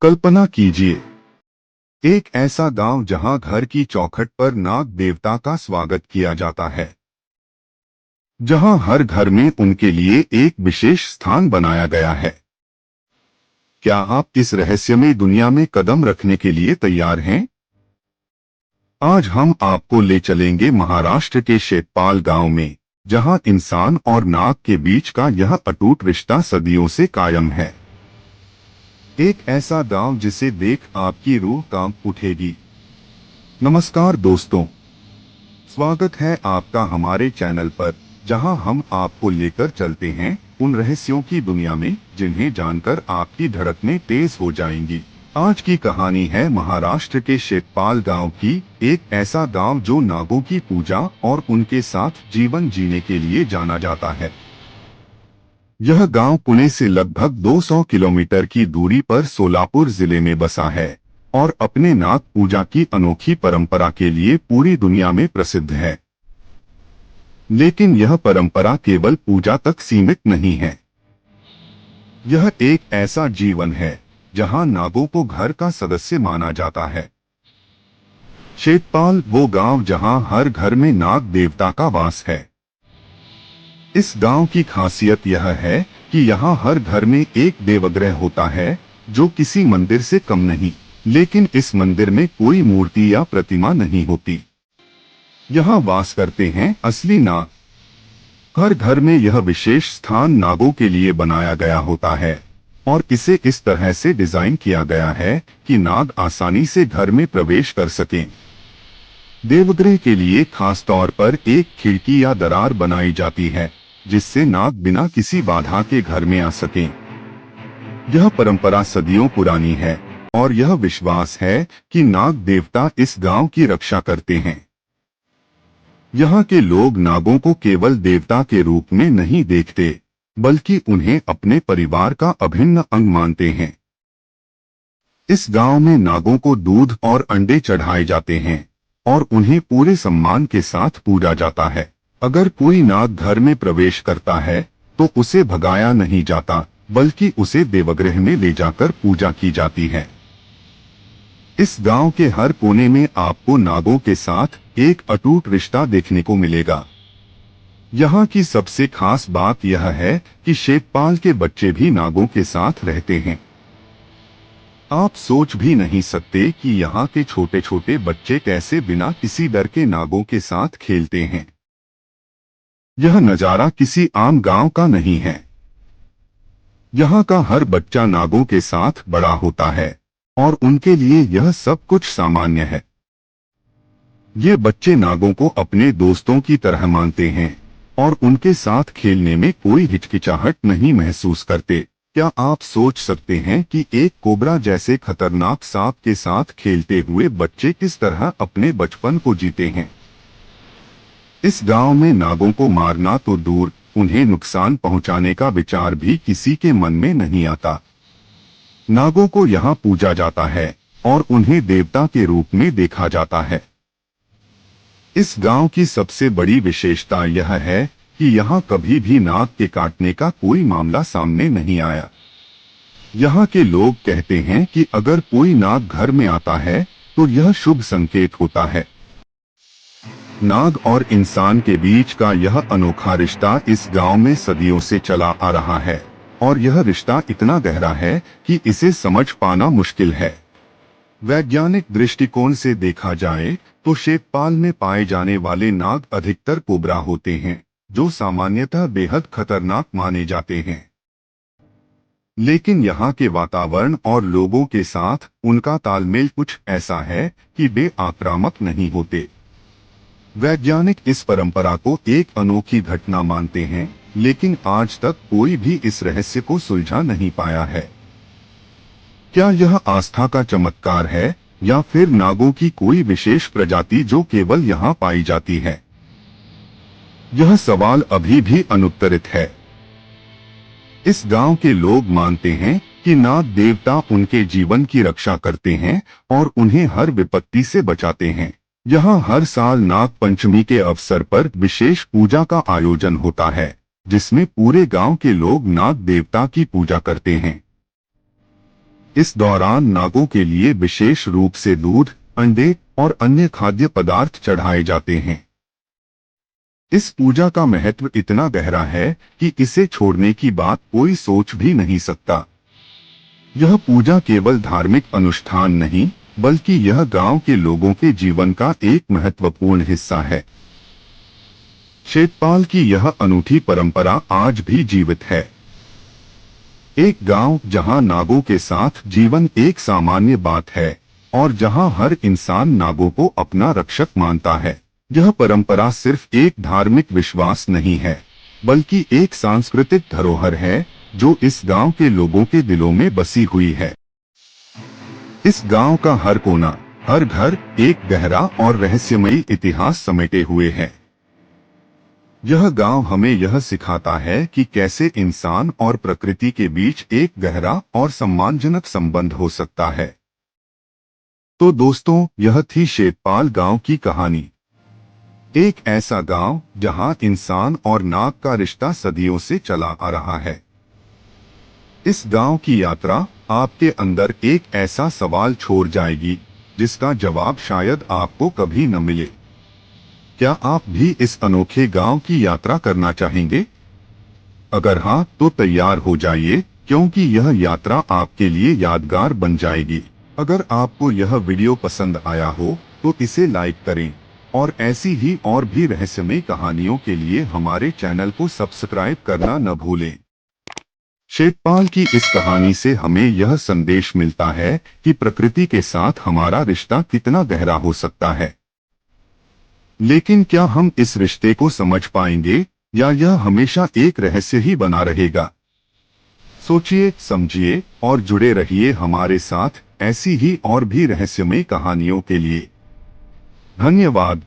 कल्पना कीजिए, एक ऐसा गांव जहां घर की चौखट पर नाग देवता का स्वागत किया जाता है, जहां हर घर में उनके लिए एक विशेष स्थान बनाया गया है। क्या आप इस रहस्यमय दुनिया में कदम रखने के लिए तैयार हैं? आज हम आपको ले चलेंगे महाराष्ट्र के शेतपाल गांव में, जहां इंसान और नाग के बीच का यह अटूट रिश्ता सदियों से कायम है। एक ऐसा गांव जिसे देख आपकी रूह कांप उठेगी। नमस्कार दोस्तों, स्वागत है आपका हमारे चैनल पर, जहां हम आपको लेकर चलते हैं उन रहस्यों की दुनिया में जिन्हें जानकर आपकी धड़कनें तेज हो जाएंगी। आज की कहानी है महाराष्ट्र के शेतपाल गांव की, एक ऐसा गांव जो नागों की पूजा और उनके साथ जीवन जीने के लिए जाना जाता है। यह गांव पुणे से लगभग 200 किलोमीटर की दूरी पर सोलापुर जिले में बसा है और अपने नाग पूजा की अनोखी परंपरा के लिए पूरी दुनिया में प्रसिद्ध है। लेकिन यह परंपरा केवल पूजा तक सीमित नहीं है। यह एक ऐसा जीवन है जहां नागों को घर का सदस्य माना जाता है। शेतपाल वो गांव जहां हर घर में नाग देवता का वास है। इस गांव की खासियत यह है कि यहाँ हर घर में एक देवग्रह होता है, जो किसी मंदिर से कम नहीं। लेकिन इस मंदिर में कोई मूर्ति या प्रतिमा नहीं होती। यहाँ वास करते हैं असली नाग। हर घर में यह विशेष स्थान नागों के लिए बनाया गया होता है और इसे इस तरह से डिजाइन किया गया है कि नाग आसानी से घर में प्रवेश कर सकें। देवग्रह के लिए खास तौर पर एक खिड़की या दरार बनाई जाती है, जिससे नाग बिना किसी बाधा के घर में आ सकें। यह परंपरा सदियों पुरानी है और यह विश्वास है कि नाग देवता इस गांव की रक्षा करते हैं। यहाँ के लोग नागों को केवल देवता के रूप में नहीं देखते, बल्कि उन्हें अपने परिवार का अभिन्न अंग मानते हैं। इस गांव में नागों को दूध और अंडे चढ़ाए जाते हैं और उन्हें पूरे सम्मान के साथ पूजा जाता है। अगर कोई नाग घर में प्रवेश करता है तो उसे भगाया नहीं जाता, बल्कि उसे देवग्रह में ले जाकर पूजा की जाती है। इस गांव के हर कोने में आपको नागों के साथ एक अटूट रिश्ता देखने को मिलेगा। यहाँ की सबसे खास बात यह है कि शेतपाल के बच्चे भी नागों के साथ रहते हैं। आप सोच भी नहीं सकते कि यहाँ के छोटे छोटे बच्चे कैसे बिना किसी डर के नागों के साथ खेलते हैं। यह नजारा किसी आम गांव का नहीं है। यहाँ का हर बच्चा नागों के साथ बड़ा होता है और उनके लिए यह सब कुछ सामान्य है। ये बच्चे नागों को अपने दोस्तों की तरह मानते हैं और उनके साथ खेलने में कोई हिचकिचाहट नहीं महसूस करते। क्या आप सोच सकते हैं कि एक कोबरा जैसे खतरनाक सांप के साथ खेलते हुए बच्चे किस तरह अपने बचपन को जीते हैं? इस गांव में नागों को मारना तो दूर, उन्हें नुकसान पहुंचाने का विचार भी किसी के मन में नहीं आता। नागों को यहाँ पूजा जाता है और उन्हें देवता के रूप में देखा जाता है। इस गांव की सबसे बड़ी विशेषता यह है कि यहाँ कभी भी नाग के काटने का कोई मामला सामने नहीं आया। यहाँ के लोग कहते हैं कि अगर कोई नाग घर में आता है तो यह शुभ संकेत होता है। नाग और इंसान के बीच का यह अनोखा रिश्ता इस गांव में सदियों से चला आ रहा है और यह रिश्ता इतना गहरा है कि इसे समझ पाना मुश्किल है। वैज्ञानिक दृष्टिकोण से देखा जाए तो शेतपाल में पाए जाने वाले नाग अधिकतर कोबरा होते हैं, जो सामान्यतः बेहद खतरनाक माने जाते हैं। लेकिन यहाँ के वातावरण और लोगों के साथ उनका तालमेल कुछ ऐसा है कि वे आक्रामक नहीं होते। वैज्ञानिक इस परंपरा को एक अनोखी घटना मानते हैं, लेकिन आज तक कोई भी इस रहस्य को सुलझा नहीं पाया है। क्या यह आस्था का चमत्कार है या फिर नागों की कोई विशेष प्रजाति जो केवल यहाँ पाई जाती है? यह सवाल अभी भी अनुत्तरित है। इस गांव के लोग मानते हैं कि नाग देवता उनके जीवन की रक्षा करते हैं और उन्हें हर विपत्ति से बचाते हैं। यहाँ हर साल नाग पंचमी के अवसर पर विशेष पूजा का आयोजन होता है, जिसमें पूरे गांव के लोग नाग देवता की पूजा करते हैं। इस दौरान नागों के लिए विशेष रूप से दूध, अंडे और अन्य खाद्य पदार्थ चढ़ाए जाते हैं। इस पूजा का महत्व इतना गहरा है कि इसे छोड़ने की बात कोई सोच भी नहीं सकता। यह पूजा केवल धार्मिक अनुष्ठान नहीं, बल्कि यह गांव के लोगों के जीवन का एक महत्वपूर्ण हिस्सा है। शेतपाल की यह अनूठी परंपरा आज भी जीवित है। एक गांव जहां नागों के साथ जीवन एक सामान्य बात है और जहां हर इंसान नागों को अपना रक्षक मानता है। यह परंपरा सिर्फ एक धार्मिक विश्वास नहीं है, बल्कि एक सांस्कृतिक धरोहर है जो इस गांव के लोगों के दिलों में बसी हुई है। इस गांव का हर कोना, हर घर एक गहरा और रहस्यमयी इतिहास समेटे हुए है। यह गांव हमें यह सिखाता है कि कैसे इंसान और प्रकृति के बीच एक गहरा और सम्मानजनक संबंध हो सकता है। तो दोस्तों, यह थी शेतपाल गांव की कहानी। एक ऐसा गांव जहां इंसान और नाग का रिश्ता सदियों से चला आ रहा है। इस गांव की यात्रा आपके अंदर एक ऐसा सवाल छोड़ जाएगी जिसका जवाब शायद आपको कभी न मिले। क्या आप भी इस अनोखे गांव की यात्रा करना चाहेंगे? अगर हाँ, तो तैयार हो जाइए, क्योंकि यह यात्रा आपके लिए यादगार बन जाएगी। अगर आपको यह वीडियो पसंद आया हो तो इसे लाइक करें और ऐसी ही और भी रहस्यमय कहानियों के लिए हमारे चैनल को सब्सक्राइब करना न भूलें। शेतपाल की इस कहानी से हमें यह संदेश मिलता है कि प्रकृति के साथ हमारा रिश्ता कितना गहरा हो सकता है। लेकिन क्या हम इस रिश्ते को समझ पाएंगे या यह हमेशा एक रहस्य ही बना रहेगा? सोचिए, समझिए और जुड़े रहिए हमारे साथ ऐसी ही और भी रहस्यमय कहानियों के लिए। धन्यवाद।